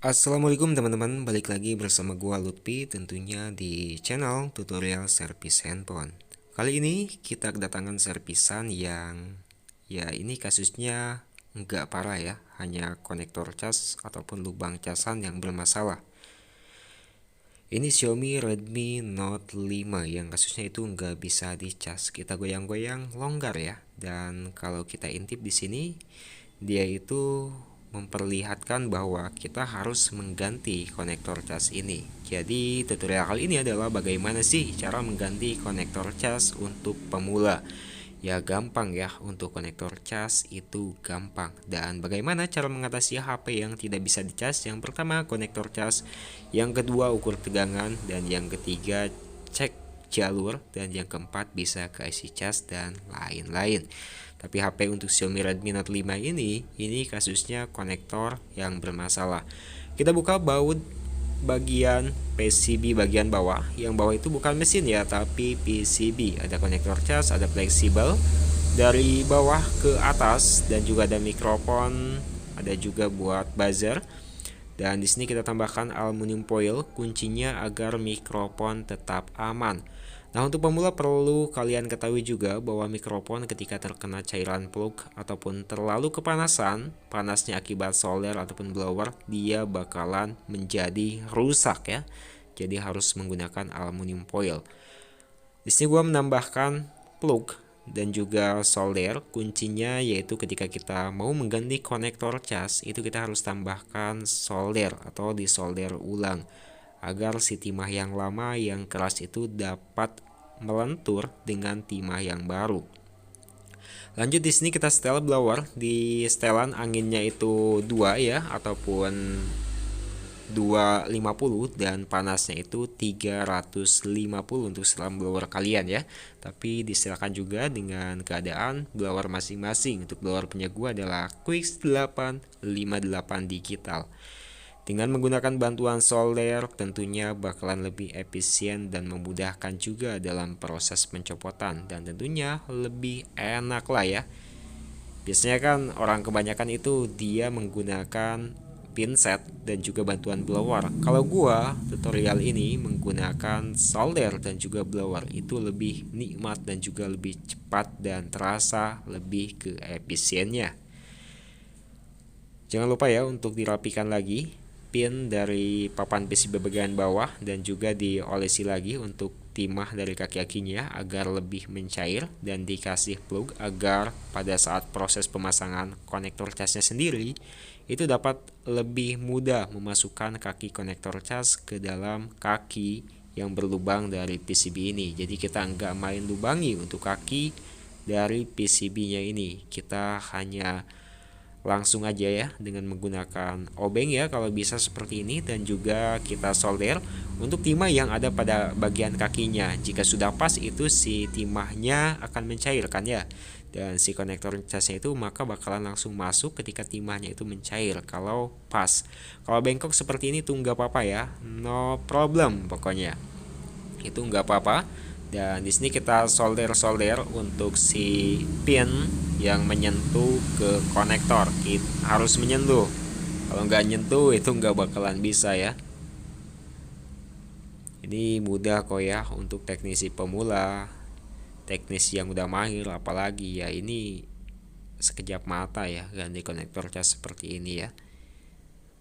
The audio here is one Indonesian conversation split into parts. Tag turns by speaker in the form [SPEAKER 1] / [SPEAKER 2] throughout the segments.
[SPEAKER 1] Assalamualaikum teman-teman, balik lagi bersama gua Lutfi tentunya di channel tutorial servis handphone. Kali ini kita kedatangan servisan yang ini kasusnya nggak parah ya, hanya konektor cas ataupun lubang casan yang bermasalah. Ini Xiaomi Redmi Note 5 yang kasusnya itu nggak bisa dicas. Kita goyang-goyang longgar ya. Dan kalau kita intip di sini, dia itu memperlihatkan bahwa kita harus mengganti konektor cas ini. Jadi tutorial kali ini adalah bagaimana sih cara mengganti konektor cas untuk pemula. Ya gampang ya, untuk konektor cas itu gampang. Dan bagaimana cara mengatasi HP yang tidak bisa dicas? Yang pertama konektor cas, yang kedua ukur tegangan, dan yang ketiga cek jalur, dan yang keempat bisa ke IC cas dan lain-lain. Tapi HP untuk Xiaomi Redmi Note 5 ini kasusnya konektor yang bermasalah. Kita buka baut bagian PCB bagian bawah. Yang bawah itu bukan mesin ya, tapi PCB. Ada konektor cas, ada fleksibel dari bawah ke atas, dan juga ada mikrofon, ada juga buat buzzer. Dan di sini kita tambahkan aluminium foil kuncinya agar mikrofon tetap aman. Nah, untuk pemula perlu kalian ketahui juga bahwa mikrofon ketika terkena cairan plug ataupun terlalu kepanasan, panasnya akibat solder ataupun blower, dia bakalan menjadi rusak ya. Jadi harus menggunakan aluminium foil. Di sini gua menambahkan plug dan juga solder. Kuncinya yaitu ketika kita mau mengganti konektor cas, itu kita harus tambahkan solder atau disolder ulang agar si timah yang lama yang keras itu dapat melentur dengan timah yang baru. Lanjut di sini kita setel blower. Di setelan anginnya itu 2 ya, ataupun 250, dan panasnya itu 350 untuk setelan blower kalian ya. Tapi disilakan juga dengan keadaan blower masing-masing. Untuk blower punya gua adalah Quix 858 digital. Dengan menggunakan bantuan solder tentunya bakalan lebih efisien dan memudahkan juga dalam proses pencopotan, dan tentunya lebih enak lah ya. Biasanya kan orang kebanyakan itu dia menggunakan pinset dan juga bantuan blower. Kalau gua tutorial ini menggunakan solder dan juga blower, itu lebih nikmat dan juga lebih cepat dan terasa lebih ke efisiennya. Jangan lupa ya untuk dirapikan lagi pin dari papan PCB bagian bawah, dan juga diolesi lagi untuk timah dari kaki-kakinya agar lebih mencair, dan dikasih plug agar pada saat proses pemasangan konektor casnya sendiri itu dapat lebih mudah memasukkan kaki konektor cas ke dalam kaki yang berlubang dari PCB ini. Jadi kita nggak main lubangi untuk kaki dari PCB-nya ini, kita hanya langsung aja ya dengan menggunakan obeng ya kalau bisa seperti ini, dan juga kita solder untuk timah yang ada pada bagian kakinya. Jika sudah pas itu si timahnya akan mencairkan ya, dan si konektor casnya itu maka bakalan langsung masuk ketika timahnya itu mencair kalau pas. Kalau bengkok seperti ini tuh nggak apa-apa ya, no problem pokoknya, itu nggak apa-apa. Dan di sini kita solder untuk si pin yang menyentuh ke konektor. Kita harus menyentuh. Kalau nggak nyentuh itu nggak bakalan bisa ya. Ini mudah kok ya untuk teknisi pemula, teknisi yang udah mahir apalagi ya, ini sekejap mata ya ganti konektor cas seperti ini ya.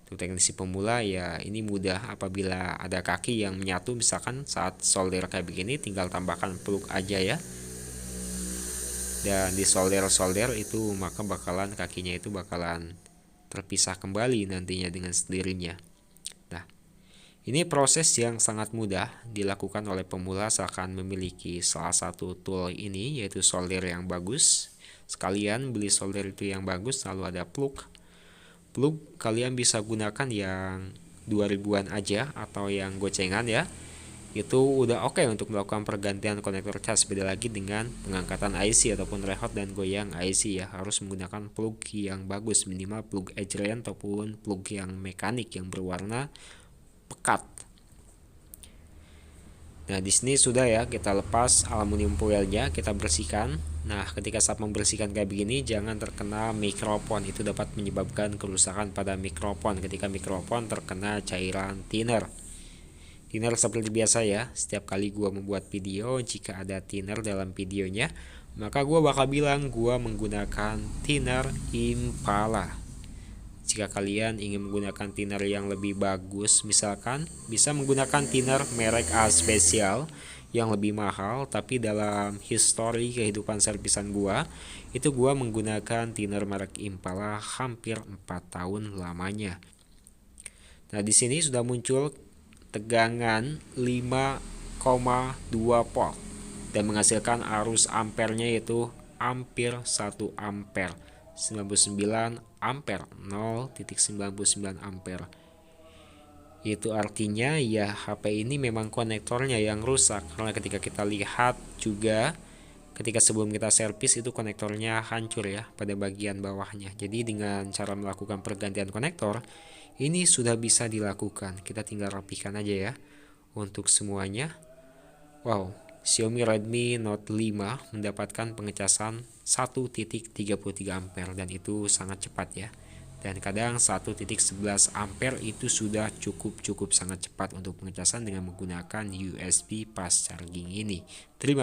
[SPEAKER 1] Untuk teknisi pemula ya ini mudah, apabila ada kaki yang menyatu misalkan saat solder kayak begini, tinggal tambahkan plug aja ya, dan di solder itu maka bakalan kakinya itu bakalan terpisah kembali nantinya dengan sendirinya. Nah, ini proses yang sangat mudah dilakukan oleh pemula asalkan memiliki salah satu tool ini, yaitu solder yang bagus. Sekalian beli solder itu yang bagus, lalu ada plug. Plug kalian bisa gunakan yang 2000-an aja atau yang gocengan ya. Itu udah oke untuk melakukan pergantian konektor cas. Beda lagi dengan pengangkatan IC ataupun rehout dan goyang IC ya, harus menggunakan plug yang bagus, minimal plug Adrian ataupun plug yang mekanik yang berwarna pekat. Nah, di sini sudah ya, kita lepas aluminium foilnya, kita bersihkan. Nah, ketika saat membersihkan kayak begini, jangan terkena mikrofon. Itu dapat menyebabkan kerusakan pada mikrofon ketika mikrofon terkena cairan thinner. Thinner seperti biasa ya, setiap kali gua membuat video, jika ada thinner dalam videonya, maka gua bakal bilang gua menggunakan thinner Impala. Jika kalian ingin menggunakan thinner yang lebih bagus, misalkan bisa menggunakan thinner merek A Special yang lebih mahal, tapi dalam histori kehidupan servisan gua, itu gua menggunakan thinner merek Impala hampir 4 tahun lamanya. Nah, di sini sudah muncul tegangan 5,2 volt dan menghasilkan arus ampernya yaitu hampir 1 ampere. 99 ampere, 0,99 ampere. Itu artinya ya HP ini memang konektornya yang rusak, karena ketika kita lihat juga ketika sebelum kita servis itu konektornya hancur ya pada bagian bawahnya. Jadi dengan cara melakukan pergantian konektor ini sudah bisa dilakukan. Kita tinggal rapikan aja ya untuk semuanya. Wow, Xiaomi Redmi Note 5 mendapatkan pengecasan 1.33 ampere dan itu sangat cepat ya. Dan kadang 1.11 ampere itu sudah cukup sangat cepat untuk pengecasan dengan menggunakan USB fast charging ini. Terima